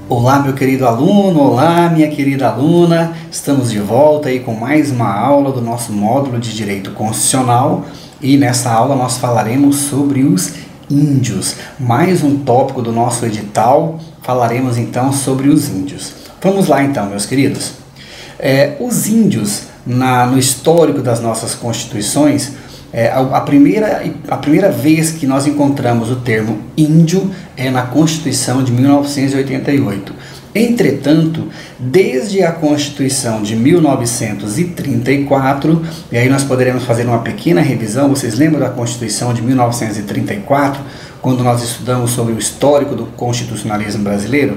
Olá, meu querido aluno, olá, minha querida aluna. Estamos de volta aí com mais uma aula do nosso módulo de Direito Constitucional e nessa aula nós falaremos sobre os índios. Mais um tópico do nosso edital, falaremos então sobre os índios. Vamos lá então, meus queridos. Os índios, no histórico das nossas constituições, a primeira vez que nós encontramos o termo índio é na Constituição de 1988. Entretanto, desde a Constituição de 1934, e aí nós poderemos fazer uma pequena revisão. Vocês lembram da Constituição de 1934, quando nós estudamos sobre o histórico do constitucionalismo brasileiro?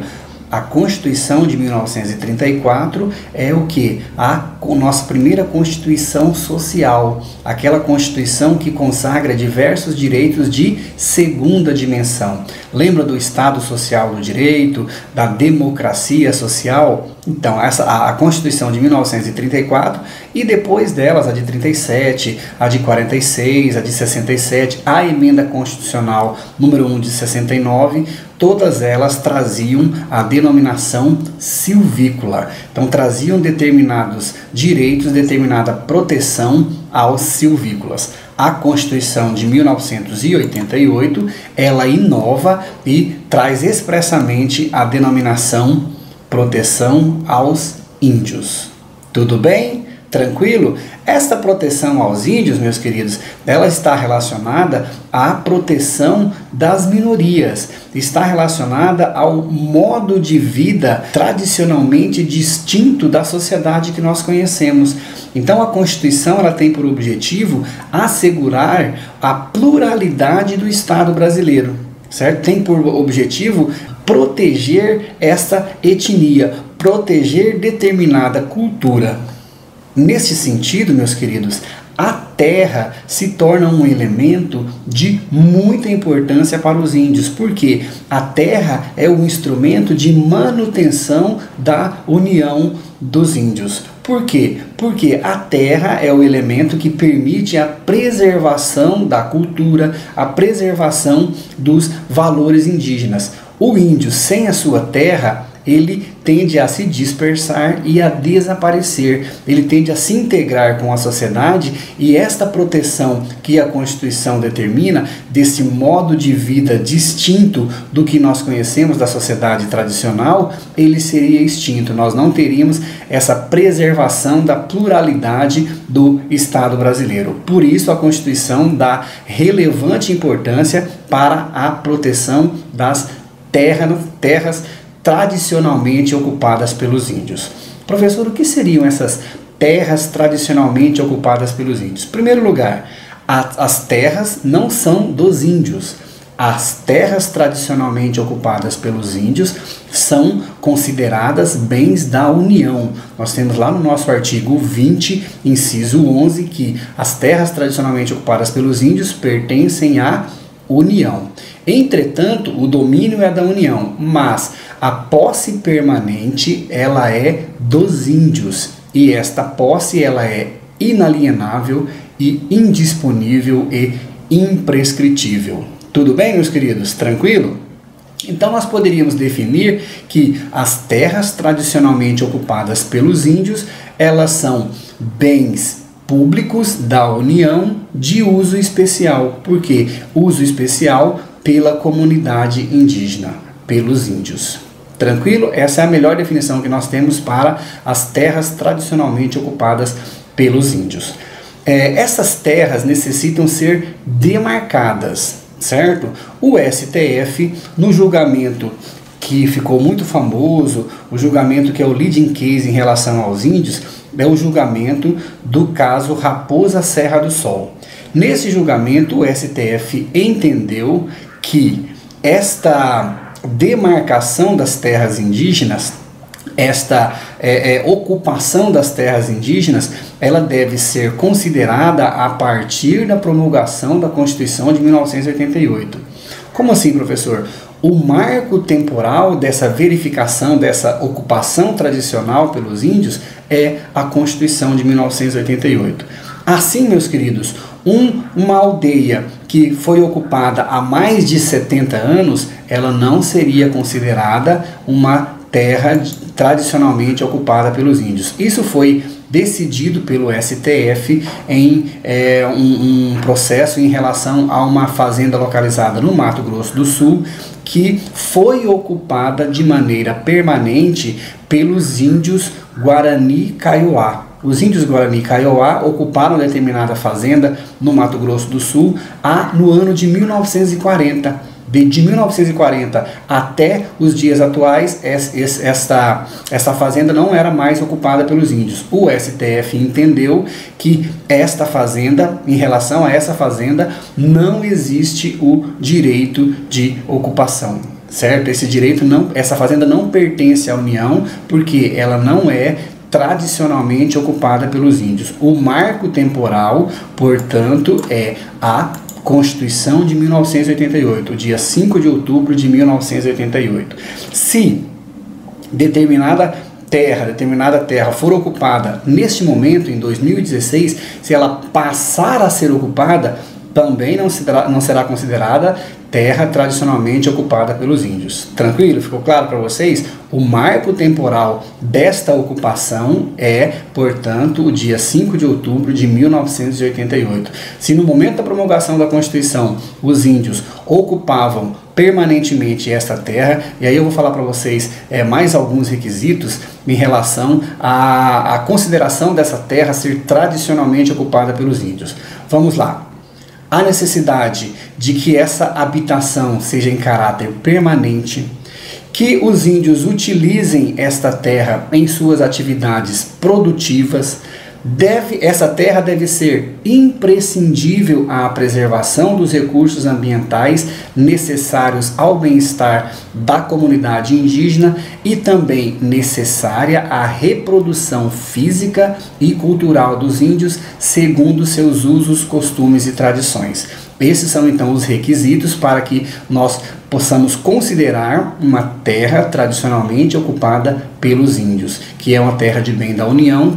A Constituição de 1934 é o que? A nossa primeira Constituição social, aquela Constituição que consagra diversos direitos de segunda dimensão. Lembra do Estado Social do Direito, da democracia social? Então, a Constituição de 1934 e depois delas a de 37, a de 46, a de 67, a Emenda Constitucional número 1 de 69, todas elas traziam a denominação silvícola. Então, traziam determinados direitos, determinada proteção aos silvícolas. A Constituição de 1988, ela inova e traz expressamente a denominação proteção aos índios. Tudo bem? Tranquilo? Esta proteção aos índios, meus queridos, ela está relacionada à proteção das minorias, está relacionada ao modo de vida tradicionalmente distinto da sociedade que nós conhecemos. Então a Constituição ela tem por objetivo assegurar a pluralidade do Estado brasileiro, certo? Tem por objetivo proteger essa etnia, proteger determinada cultura. Nesse sentido, meus queridos, a terra se torna um elemento de muita importância para os índios, porque a terra é um instrumento de manutenção da união dos índios. Por quê? Porque a terra é o elemento que permite a preservação da cultura, a preservação dos valores indígenas. O índio sem a sua terra, ele tende a se dispersar e a desaparecer, ele tende a se integrar com a sociedade, e esta proteção que a Constituição determina, desse modo de vida distinto do que nós conhecemos da sociedade tradicional, ele seria extinto. Nós não teríamos essa preservação da pluralidade do Estado brasileiro. Por isso a Constituição dá relevante importância para a proteção das terras tradicionalmente ocupadas pelos índios. Professor, o que seriam essas terras tradicionalmente ocupadas pelos índios? Em primeiro lugar, as terras não são dos índios. As terras tradicionalmente ocupadas pelos índios são consideradas bens da União. Nós temos lá no nosso artigo 20, inciso 11, que as terras tradicionalmente ocupadas pelos índios pertencem à União. Entretanto, o domínio é da União, mas a posse permanente ela é dos índios, e esta posse ela é inalienável e indisponível e imprescritível. Tudo bem, meus queridos? Tranquilo? Então nós poderíamos definir que as terras tradicionalmente ocupadas pelos índios, elas são bens públicos da União de uso especial. Por quê? Uso especial pela comunidade indígena, pelos índios. Tranquilo? Essa é a melhor definição que nós temos para as terras tradicionalmente ocupadas pelos índios. Essas terras necessitam ser demarcadas, certo? O STF, no julgamento que ficou muito famoso, o julgamento que é o leading case em relação aos índios, é o julgamento do caso Raposa Serra do Sol. Nesse julgamento, o STF entendeu que esta demarcação das terras indígenas, esta ocupação das terras indígenas, ela deve ser considerada a partir da promulgação da Constituição de 1988. Como assim, professor? O marco temporal dessa verificação, dessa ocupação tradicional pelos índios é a Constituição de 1988. Assim, meus queridos, uma aldeia que foi ocupada há mais de 70 anos, ela não seria considerada uma terra tradicionalmente ocupada pelos índios. Isso foi decidido pelo STF em um processo em relação a uma fazenda localizada no Mato Grosso do Sul, que foi ocupada de maneira permanente pelos índios Guarani Kaiowá. Os índios Guarani Kaiowá ocuparam determinada fazenda no Mato Grosso do Sul no ano de 1940. De 1940 até os dias atuais, esta fazenda não era mais ocupada pelos índios. O STF entendeu que esta fazenda, em relação a essa fazenda, não existe o direito de ocupação, certo? Essa fazenda não pertence à União, porque ela não é tradicionalmente ocupada pelos índios. O marco temporal, portanto, é a Constituição de 1988, dia 5 de outubro de 1988. Se determinada terra for ocupada neste momento, em 2016, se ela passar a ser ocupada, também não será considerada terra tradicionalmente ocupada pelos índios. Tranquilo? Ficou claro para vocês? O marco temporal desta ocupação é, portanto, o dia 5 de outubro de 1988. Se no momento da promulgação da Constituição os índios ocupavam permanentemente esta terra, e aí eu vou falar para vocês mais alguns requisitos em relação à consideração dessa terra ser tradicionalmente ocupada pelos índios. Vamos lá. A necessidade de que essa habitação seja em caráter permanente, que os índios utilizem esta terra em suas atividades produtivas. Essa terra deve ser imprescindível à preservação dos recursos ambientais necessários ao bem-estar da comunidade indígena e também necessária à reprodução física e cultural dos índios segundo seus usos, costumes e tradições. Esses são então os requisitos para que nós possamos considerar uma terra tradicionalmente ocupada pelos índios, que é uma terra de bem da União,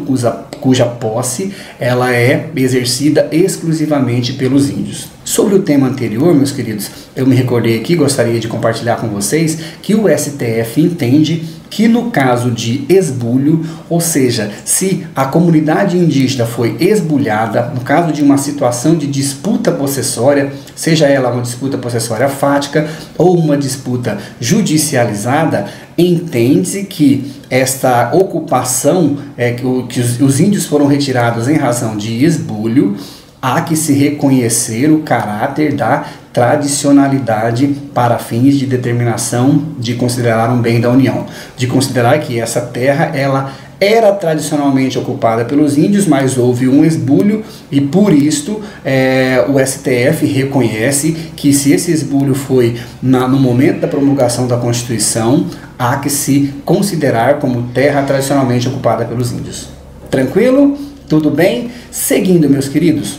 cuja posse ela é exercida exclusivamente pelos índios. Sobre o tema anterior, meus queridos, eu me recordei aqui, gostaria de compartilhar com vocês que o STF entende que no caso de esbulho, ou seja, se a comunidade indígena foi esbulhada, no caso de uma situação de disputa possessória, seja ela uma disputa possessória fática ou uma disputa judicializada, entende-se que esta ocupação, que os índios foram retirados em razão de esbulho, há que se reconhecer o caráter da tradicionalidade para fins de determinação de considerar um bem da União, de considerar que essa terra ela era tradicionalmente ocupada pelos índios, mas houve um esbulho e por isto o STF reconhece que se esse esbulho foi no momento da promulgação da Constituição, há que se considerar como terra tradicionalmente ocupada pelos índios. Tranquilo? Tudo bem? Seguindo, meus queridos,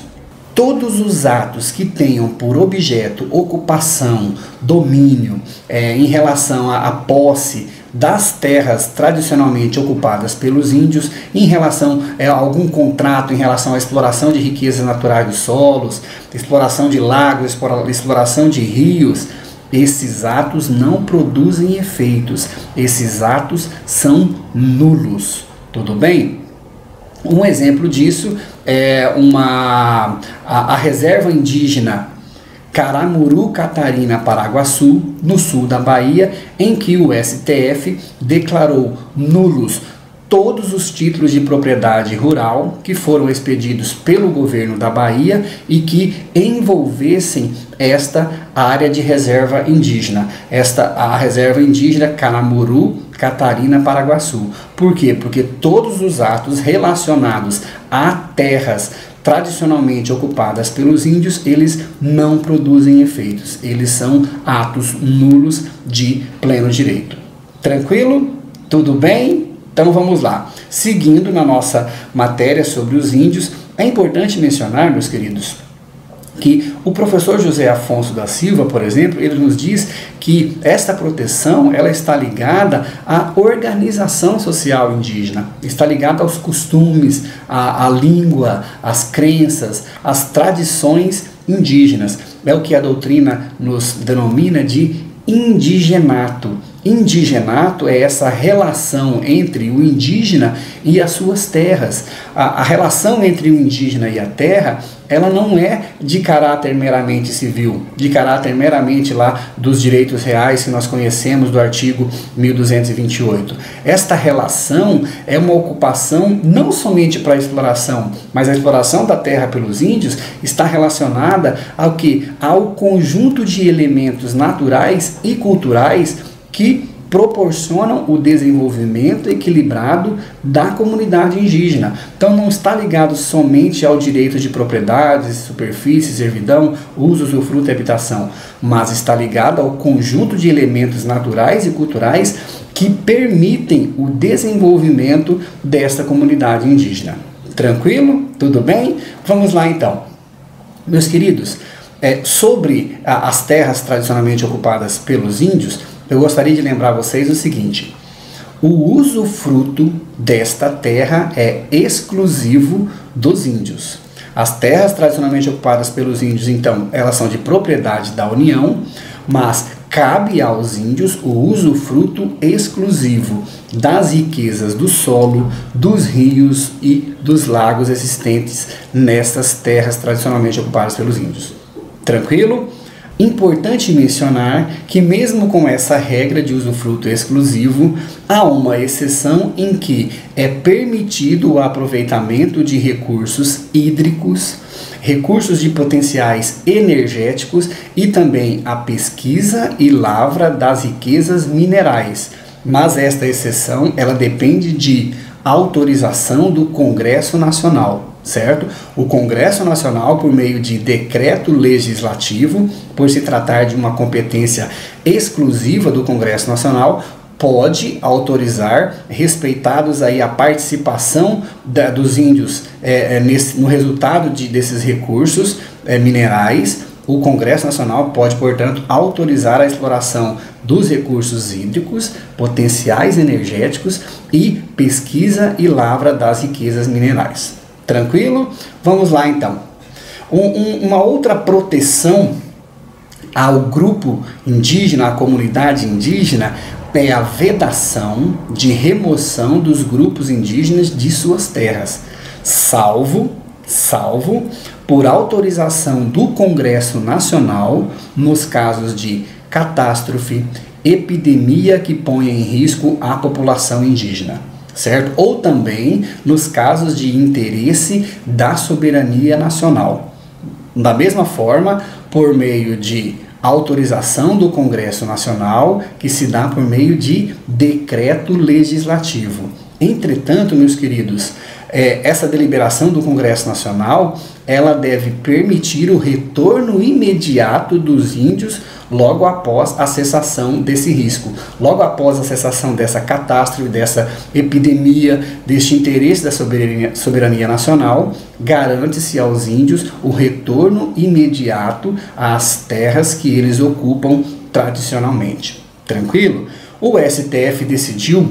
todos os atos que tenham por objeto ocupação, domínio, em relação à posse das terras tradicionalmente ocupadas pelos índios, em relação a algum contrato, em relação à exploração de riquezas naturais dos solos, exploração de lagos, exploração de rios, esses atos não produzem efeitos, esses atos são nulos. Tudo bem? Um exemplo disso é a reserva indígena Caramuru Catarina Paraguaçu, no sul da Bahia, em que o STF declarou nulos todos os títulos de propriedade rural que foram expedidos pelo governo da Bahia e que envolvessem esta área de reserva indígena, a reserva indígena Caramuru Catarina Paraguaçu. Por quê? Porque todos os atos relacionados a terras tradicionalmente ocupadas pelos índios, eles não produzem efeitos, eles são atos nulos de pleno direito. Tranquilo? Tudo bem? Então vamos lá. Seguindo na nossa matéria sobre os índios, é importante mencionar, meus queridos, que o professor José Afonso da Silva, por exemplo, ele nos diz que esta proteção ela está ligada à organização social indígena, está ligada aos costumes, à língua, às crenças, às tradições indígenas. É o que a doutrina nos denomina de indigenato. Indigenato é essa relação entre o indígena e as suas terras. A relação entre o indígena e a terra, ela não é de caráter meramente civil, de caráter meramente lá dos direitos reais que nós conhecemos do artigo 1228. Esta relação é uma ocupação não somente para a exploração, mas a exploração da terra pelos índios está relacionada ao que? Ao conjunto de elementos naturais e culturais que proporcionam o desenvolvimento equilibrado da comunidade indígena. Então não está ligado somente ao direito de propriedades, superfície, servidão, uso, usufruto e habitação, mas está ligado ao conjunto de elementos naturais e culturais que permitem o desenvolvimento desta comunidade indígena. Tranquilo? Tudo bem? Vamos lá então. Meus queridos, sobre as terras tradicionalmente ocupadas pelos índios, eu gostaria de lembrar vocês o seguinte: o usufruto desta terra é exclusivo dos índios. As terras tradicionalmente ocupadas pelos índios, então, elas são de propriedade da União, mas cabe aos índios o usufruto exclusivo das riquezas do solo, dos rios e dos lagos existentes nessas terras tradicionalmente ocupadas pelos índios. Tranquilo? Importante mencionar que mesmo com essa regra de usufruto exclusivo, há uma exceção em que é permitido o aproveitamento de recursos hídricos, recursos de potenciais energéticos e também a pesquisa e lavra das riquezas minerais. Mas esta exceção, ela depende de autorização do Congresso Nacional. Certo? O Congresso Nacional, por meio de decreto legislativo, por se tratar de uma competência exclusiva do Congresso Nacional, pode autorizar, respeitados aí a participação dos índios no resultado desses recursos minerais. O Congresso Nacional pode, portanto, autorizar a exploração dos recursos hídricos, potenciais energéticos e pesquisa e lavra das riquezas minerais. Tranquilo? Vamos lá então. Uma outra proteção ao grupo indígena, à comunidade indígena, é a vedação de remoção dos grupos indígenas de suas terras, salvo por autorização do Congresso Nacional nos casos de catástrofe, epidemia que ponha em risco a população indígena. Certo? Ou também nos casos de interesse da soberania nacional. Da mesma forma, por meio de autorização do Congresso Nacional, que se dá por meio de decreto legislativo. Entretanto, meus queridos, essa deliberação do Congresso Nacional, ela deve permitir o retorno imediato dos índios logo após a cessação desse risco, logo após a cessação dessa catástrofe, dessa epidemia, deste interesse da soberania nacional, garante-se aos índios o retorno imediato às terras que eles ocupam tradicionalmente. Tranquilo? O STF decidiu,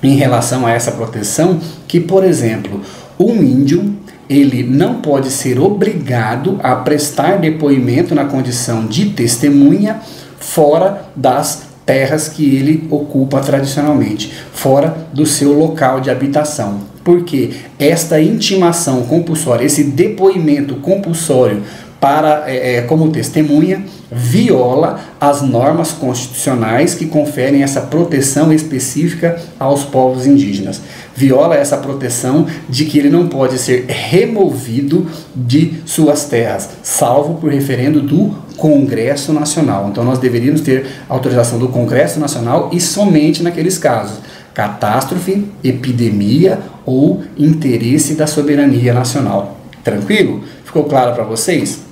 em relação a essa proteção, que, por exemplo, um índio ele não pode ser obrigado a prestar depoimento na condição de testemunha fora das terras que ele ocupa tradicionalmente, fora do seu local de habitação. Porque esta intimação compulsória, esse depoimento compulsório como testemunha, viola as normas constitucionais que conferem essa proteção específica aos povos indígenas. Viola essa proteção de que ele não pode ser removido de suas terras, salvo por referendo do Congresso Nacional. Então nós deveríamos ter autorização do Congresso Nacional e somente naqueles casos: catástrofe, epidemia ou interesse da soberania nacional. Tranquilo? Ficou claro para vocês?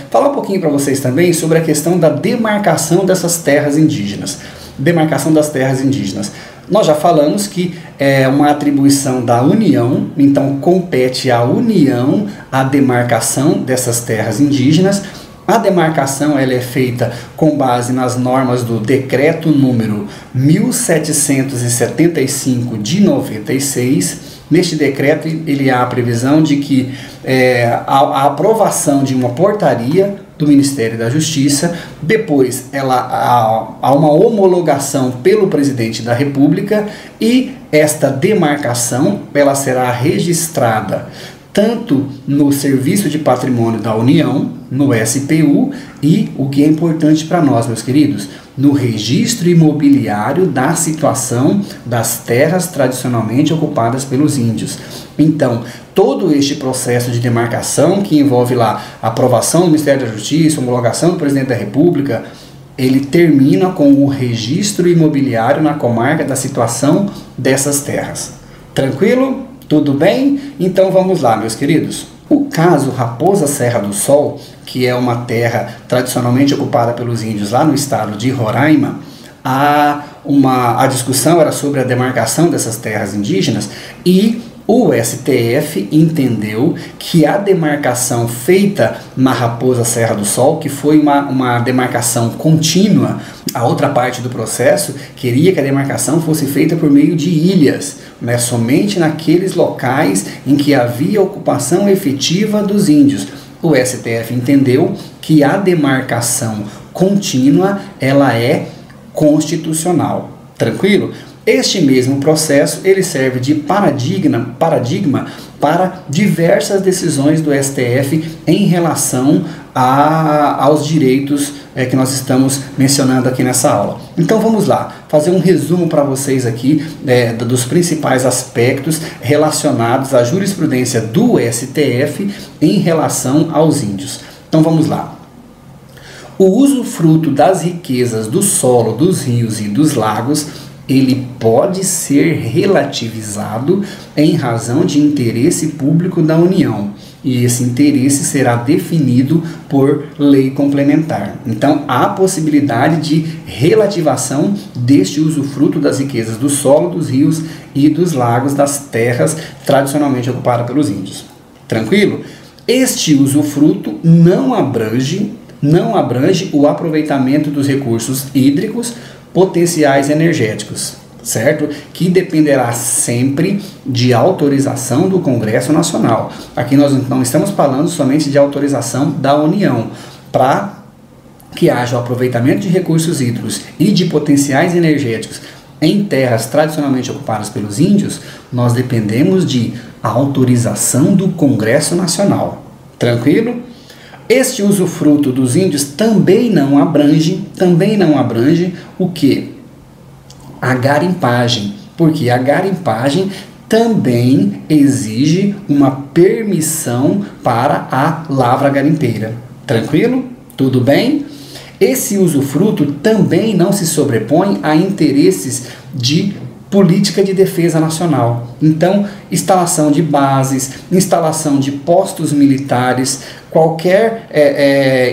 Falar um pouquinho para vocês também sobre a questão da demarcação dessas terras indígenas. Demarcação das terras indígenas. Nós já falamos que é uma atribuição da União, então compete à União a demarcação dessas terras indígenas. A demarcação ela é feita com base nas normas do Decreto número 1775 de 96. Neste decreto, ele há a previsão de que a aprovação de uma portaria do Ministério da Justiça, depois há uma homologação pelo Presidente da República e esta demarcação ela será registrada tanto no Serviço de Patrimônio da União, no SPU, e, o que é importante para nós, meus queridos, no Registro Imobiliário da situação das terras tradicionalmente ocupadas pelos índios. Então, todo este processo de demarcação, que envolve lá a aprovação do Ministério da Justiça, homologação do Presidente da República, ele termina com o registro imobiliário na comarca da situação dessas terras. Tranquilo? Tudo bem? Então vamos lá, meus queridos. O caso Raposa Serra do Sol, que é uma terra tradicionalmente ocupada pelos índios lá no estado de Roraima, a discussão era sobre a demarcação dessas terras indígenas e o STF entendeu que a demarcação feita na Raposa Serra do Sol, que foi uma demarcação contínua, a outra parte do processo queria que a demarcação fosse feita por meio de ilhas, né, somente naqueles locais em que havia ocupação efetiva dos índios. O STF entendeu que a demarcação contínua ela é constitucional. Tranquilo? Este mesmo processo ele serve de paradigma para diversas decisões do STF em relação aos direitos que nós estamos mencionando aqui nessa aula. Então vamos lá, fazer um resumo para vocês aqui dos principais aspectos relacionados à jurisprudência do STF em relação aos índios. Então vamos lá. O usufruto das riquezas do solo, dos rios e dos lagos ele pode ser relativizado em razão de interesse público da União, e esse interesse será definido por lei complementar. Então, há possibilidade de relativação deste usufruto das riquezas do solo, dos rios e dos lagos das terras tradicionalmente ocupadas pelos índios. Tranquilo? Este usufruto não abrange o aproveitamento dos recursos hídricos potenciais energéticos, certo? Que dependerá sempre de autorização do Congresso Nacional. Aqui nós não estamos falando somente de autorização da União. Para que haja o aproveitamento de recursos hídricos e de potenciais energéticos em terras tradicionalmente ocupadas pelos índios, nós dependemos de autorização do Congresso Nacional. Tranquilo? Este usufruto dos índios também não abrange o que? A garimpagem, porque a garimpagem também exige uma permissão para a lavra garimpeira. Tranquilo? Tudo bem? Esse usufruto também não se sobrepõe a interesses de política de defesa nacional. Então, instalação de bases, instalação de postos militares, qualquer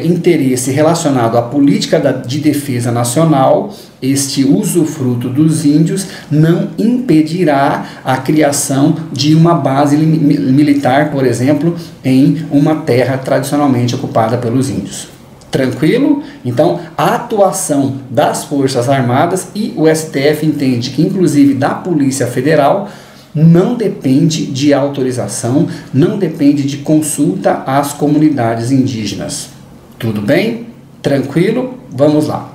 interesse relacionado à política de defesa nacional, este usufruto dos índios não impedirá a criação de uma base militar, por exemplo, em uma terra tradicionalmente ocupada pelos índios. Tranquilo? Então, a atuação das Forças Armadas e o STF entende que, inclusive, da Polícia Federal, não depende de autorização, não depende de consulta às comunidades indígenas. Tudo bem? Tranquilo? Vamos lá.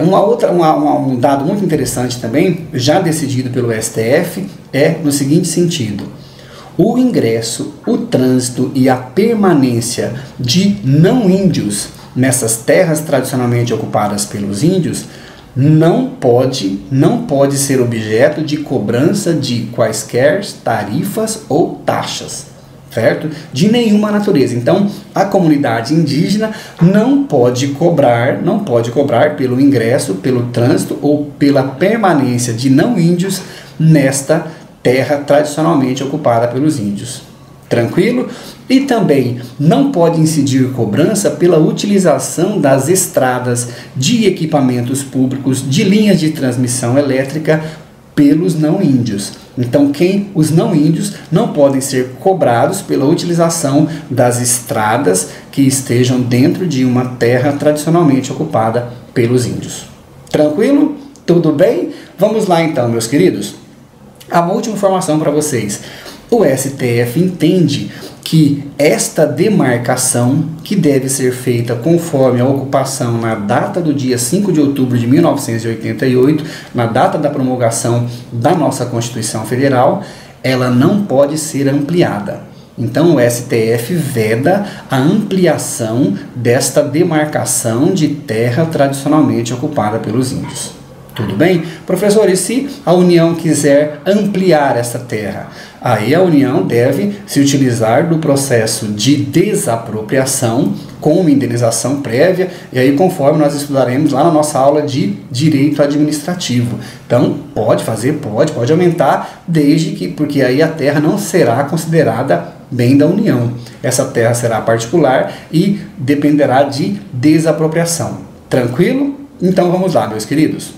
Um dado muito interessante também, já decidido pelo STF, é no seguinte sentido: o ingresso, o trânsito e a permanência de não índios nessas terras tradicionalmente ocupadas pelos índios não pode ser objeto de cobrança de quaisquer tarifas ou taxas, certo? De nenhuma natureza. Então, a comunidade indígena não pode cobrar pelo ingresso, pelo trânsito ou pela permanência de não índios nesta terra tradicionalmente ocupada pelos índios. Tranquilo? E também não pode incidir cobrança pela utilização das estradas, de equipamentos públicos, de linhas de transmissão elétrica pelos não índios. Então, os não índios não podem ser cobrados pela utilização das estradas que estejam dentro de uma terra tradicionalmente ocupada pelos índios. Tranquilo? Tudo bem? Vamos lá então, meus queridos. A última informação para vocês. O STF entende que esta demarcação, que deve ser feita conforme a ocupação na data do dia 5 de outubro de 1988, na data da promulgação da nossa Constituição Federal, ela não pode ser ampliada. Então o STF veda a ampliação desta demarcação de terra tradicionalmente ocupada pelos índios. Tudo bem? Professor, e se a União quiser ampliar essa terra? Aí a União deve se utilizar do processo de desapropriação com uma indenização prévia, e aí conforme nós estudaremos lá na nossa aula de direito administrativo. Então, pode fazer, pode aumentar, desde que, porque aí a terra não será considerada bem da União. Essa terra será particular e dependerá de desapropriação. Tranquilo? Então vamos lá, meus queridos.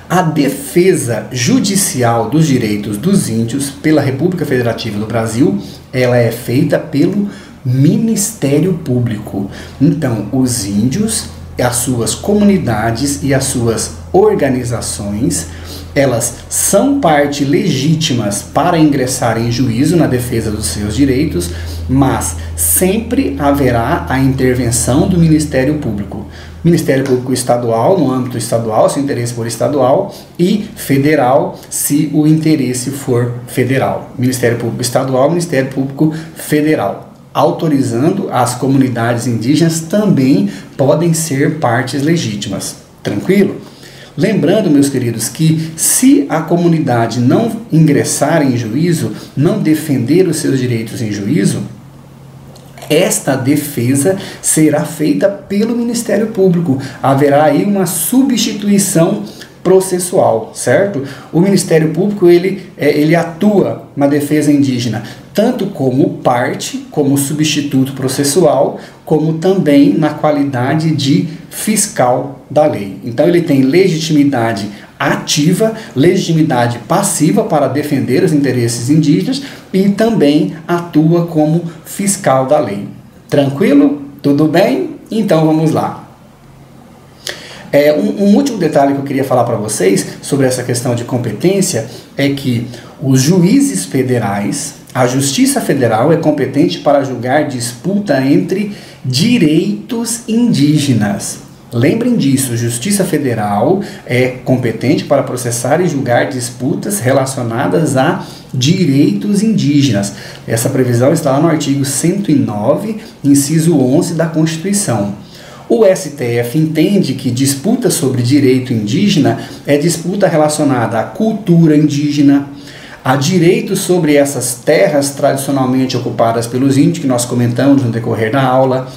A defesa judicial dos direitos dos índios pela República Federativa do Brasil, ela é feita pelo Ministério Público. Então, os índios, as suas comunidades e as suas organizações, elas são parte legítimas para ingressar em juízo na defesa dos seus direitos, mas sempre haverá a intervenção do Ministério Público. Ministério Público Estadual, no âmbito estadual, se o interesse for estadual, e federal, se o interesse for federal. Ministério Público Estadual, Ministério Público Federal. Autorizando, as comunidades indígenas também podem ser partes legítimas. Tranquilo? Lembrando, meus queridos, que se a comunidade não ingressar em juízo, não defender os seus direitos em juízo, esta defesa será feita pelo Ministério Público. Haverá aí uma substituição processual, certo? O Ministério Público ele atua na defesa indígena tanto como parte, como substituto processual, como também na qualidade de fiscal da lei. Então ele tem legitimidade ativa, legitimidade passiva para defender os interesses indígenas e também atua como fiscal da lei. Tranquilo? Tudo bem? Então vamos lá. Um último detalhe que eu queria falar para vocês sobre essa questão de competência é que os juízes federais, a Justiça Federal é competente para julgar disputa entre direitos indígenas. Lembrem disso, Justiça Federal é competente para processar e julgar disputas relacionadas a direitos indígenas. Essa previsão está lá no artigo 109, inciso 11 da Constituição. O STF entende que disputa sobre direito indígena é disputa relacionada à cultura indígena, a direitos sobre essas terras tradicionalmente ocupadas pelos índios, que nós comentamos no decorrer da aula,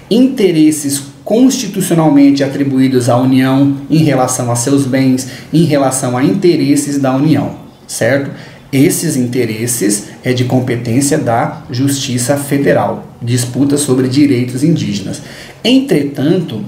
interesses constitucionalmente atribuídos à União em relação a seus bens, em relação a interesses da União, certo? Esses interesses é de competência da Justiça Federal, disputa sobre direitos indígenas. Entretanto,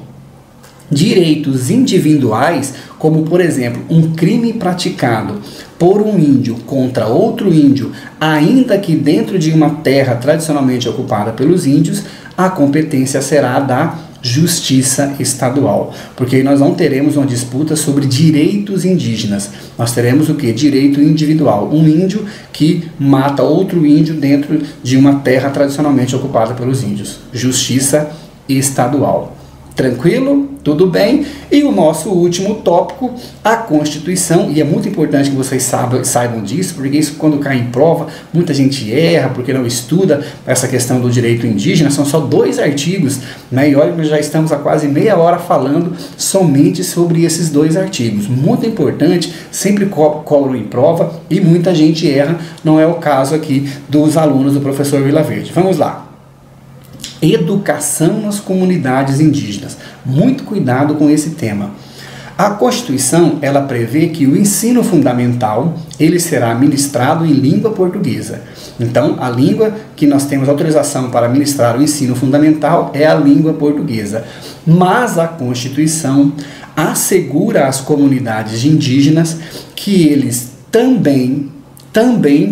direitos individuais, como por exemplo, um crime praticado por um índio contra outro índio, ainda que dentro de uma terra tradicionalmente ocupada pelos índios, a competência será da Justiça Estadual, porque nós não teremos uma disputa sobre direitos indígenas, nós teremos o que? Direito individual, um índio que mata outro índio dentro de uma terra tradicionalmente ocupada pelos índios. Justiça Estadual. Tranquilo? Tudo bem? E o nosso último tópico, a Constituição, e é muito importante que vocês saibam disso, porque isso quando cai em prova, muita gente erra, porque não estuda essa questão do direito indígena, são só 2 artigos, né? E olha, nós já estamos há quase meia hora falando somente sobre esses 2 artigos. Muito importante, sempre cobram em prova e muita gente erra, não é o caso aqui dos alunos do professor Vilaverde. Vamos lá. Educação nas comunidades indígenas. Muito cuidado com esse tema. A Constituição, ela prevê que o ensino fundamental, ele será ministrado em língua portuguesa. Então, a língua que nós temos autorização para ministrar o ensino fundamental é a língua portuguesa. Mas a Constituição assegura às comunidades indígenas que eles também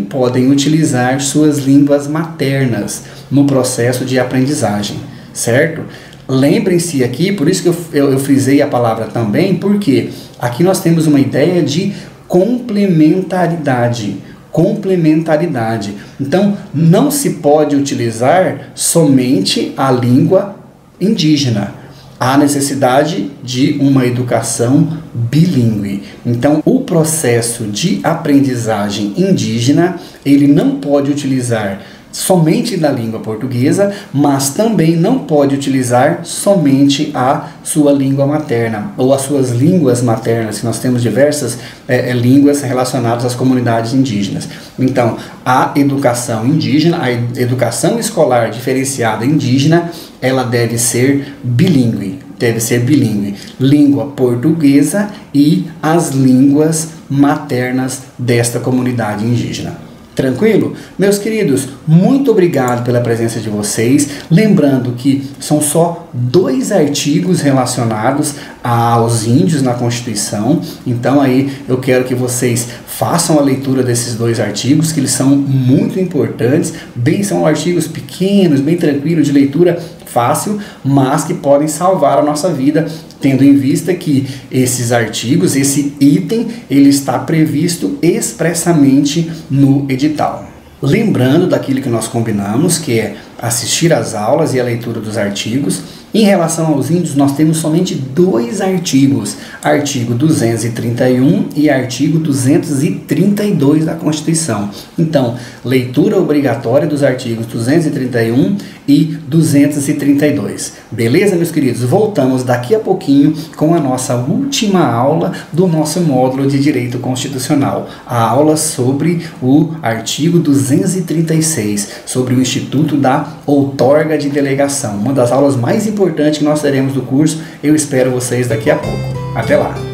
podem utilizar suas línguas maternas no processo de aprendizagem, certo? Lembrem-se aqui, por isso que eu frisei a palavra também, porque aqui nós temos uma ideia de complementaridade. complementaridade. Então, não se pode utilizar somente a língua indígena. Há necessidade de uma educação bilíngue. Então, o processo de aprendizagem indígena, ele não pode utilizar somente da língua portuguesa, mas também não pode utilizar somente a sua língua materna ou as suas línguas maternas, que nós temos diversas línguas relacionadas às comunidades indígenas. Então, a educação indígena, a educação escolar diferenciada indígena, ela deve ser bilíngue. Deve ser bilíngue, língua portuguesa e as línguas maternas desta comunidade indígena. Tranquilo? Meus queridos, muito obrigado pela presença de vocês. Lembrando que são só 2 artigos relacionados aos índios na Constituição. Então aí eu quero que vocês façam a leitura desses 2 artigos, que eles são muito importantes. São artigos pequenos, bem tranquilos, de leitura fácil, mas que podem salvar a nossa vida, tendo em vista que esses artigos, esse item, ele está previsto expressamente no edital. Lembrando daquilo que nós combinamos, que é assistir às aulas e a leitura dos artigos. Em relação aos índios, nós temos somente 2 artigos, artigo 231 e artigo 232 da Constituição. Então, leitura obrigatória dos artigos 231 e 232. Beleza, meus queridos? Voltamos daqui a pouquinho com a nossa última aula do nosso módulo de Direito Constitucional. A aula sobre o artigo 236, sobre o Instituto da Outorga de Delegação. Uma das aulas mais importantes que nós teremos do curso. Eu espero vocês daqui a pouco. Até lá!